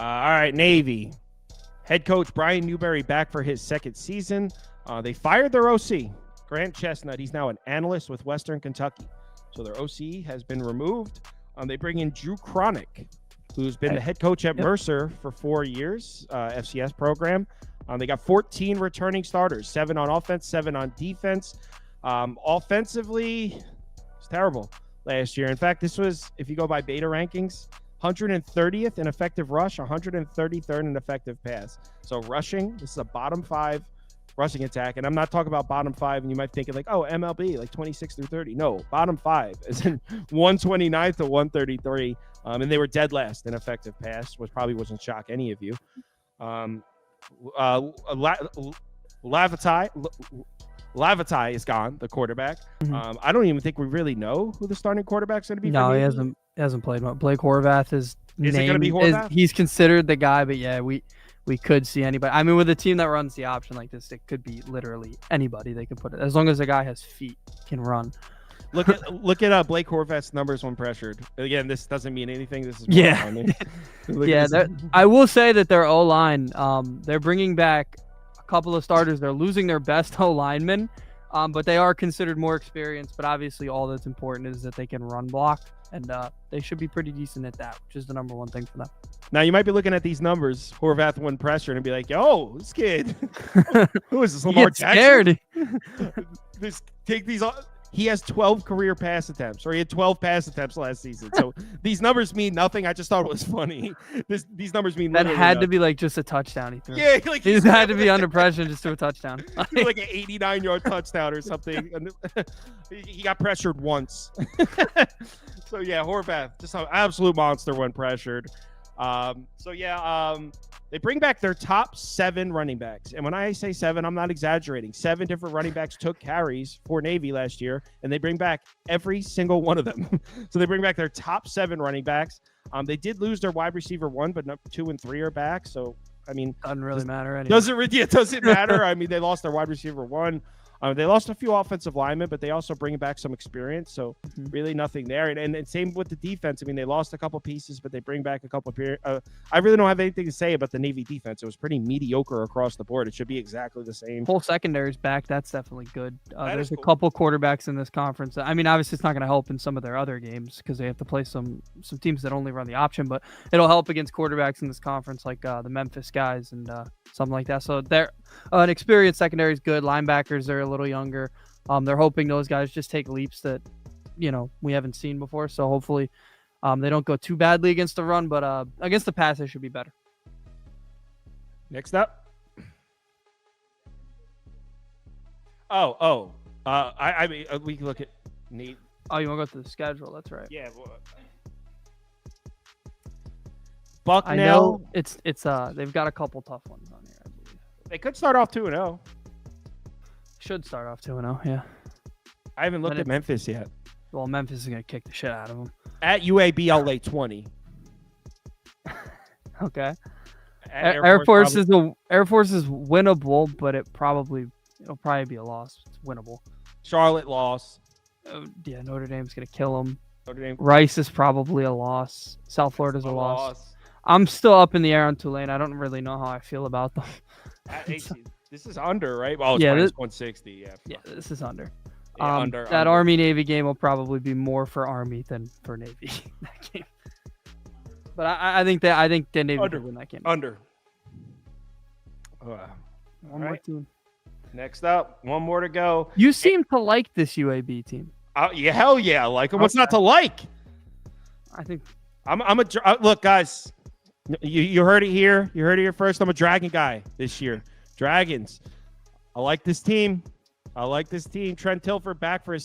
All right, Navy. Head coach Brian Newberry back for his second season. They fired their OC, Grant Chestnut. He's now an analyst with Western Kentucky. So their OC has been removed. They bring in Drew Cronick, who's been the head coach at Mercer for 4 years, FCS program. They got 14 returning starters, 7 on offense, 7 on defense. Offensively, it's terrible last year. In fact, this was, if you go by beta rankings, 130th in effective rush, 133rd in effective pass. So rushing, this is a bottom 5 rushing attack. And I'm not talking about bottom 5, and you might think of like, oh, MLB, like 26 through 30. No, bottom 5 is in 129th to 133. And they were dead last in effective pass, which probably wasn't shock any of you. Lavatai is gone, the quarterback. I don't even think we really know who the starting quarterback's going to be. No, he hasn't played much. Blake Horvath is it going to be Horvath? He's considered the guy, but yeah, we could see anybody. I mean, with a team that runs the option like this, it could be literally anybody they could put it. As long as the guy has feet, can run. Look at Blake Horvath's numbers when pressured. Again, this doesn't mean anything. This is I will say that their O-line, they're bringing back a couple of starters. They're losing their best O-lineman, but they are considered more experienced. But obviously, all that's important is that they can run block, and they should be pretty decent at that, which is the number one thing for them. Now, you might be looking at these numbers, Horvath when pressured, and be like, yo, this kid, who is this, Lamar Jackson? Scared. Take these off. He has 12 career pass attempts, or he had 12 pass attempts last season. So these numbers mean nothing. I just thought it was funny. These numbers mean that had nothing. To be like just a touchdown he threw. Yeah, like he had to be under pressure just to a touchdown. Like an 89-yard touchdown or something. He got pressured once. So yeah, Horvath, just an absolute monster when pressured. They bring back their top 7 running backs. And when I say 7, I'm not exaggerating. 7 different running backs took carries for Navy last year, and they bring back every single one of them. So they bring back their top 7 running backs. They did lose their wide receiver 1, but 2 and 3 are back. So, I mean, doesn't really matter anyway. Doesn't matter. I mean, they lost their wide receiver 1. They lost a few offensive linemen, but they also bring back some experience. So really nothing there. And same with the defense. I mean, they lost a couple pieces, but they bring back a couple. I really don't have anything to say about the Navy defense. It was pretty mediocre across the board. It should be exactly the same. Full secondary's back. That's definitely good. There's a couple quarterbacks in this conference. I mean, obviously it's not going to help in some of their other games because they have to play some teams that only run the option, but it'll help against quarterbacks in this conference like the Memphis guys and something like that. So they're an experienced secondary is good. Linebackers are a little younger. They're hoping those guys just take leaps that we haven't seen before. So hopefully they don't go too badly against the run, but against the pass they should be better. Next up. I mean, we can look at Nate. Oh, you want to go to the schedule? That's right. Yeah. Bucknell. I know it's they've got a couple tough ones on here, I believe. They could start off 2-0. Should start off 2-0, yeah. I haven't looked at Memphis yet. Well, Memphis is going to kick the shit out of them. At UAB, I'll lay 20. Okay. Air Force is winnable, but it'll probably be a loss. It's winnable. Charlotte loss. Yeah, Notre Dame's going to kill them. Notre Dame. Rice is probably a loss. South Florida's a loss. I'm still up in the air on Tulane. I don't really know how I feel about them. This is under, right? Oh, it's minus 160. Yeah, this is under. Under. Army-Navy game will probably be more for Army than for Navy. That game. But I think the Navy could win that game. Under. One more team. Next up, one more to go. You seem to like this UAB team. Yeah, hell yeah, I like them. What's not to like? I think look, guys. You heard it here. You heard it here first. I'm a Dragon guy this year. Dragons. I like this team. Trent Tilford back for his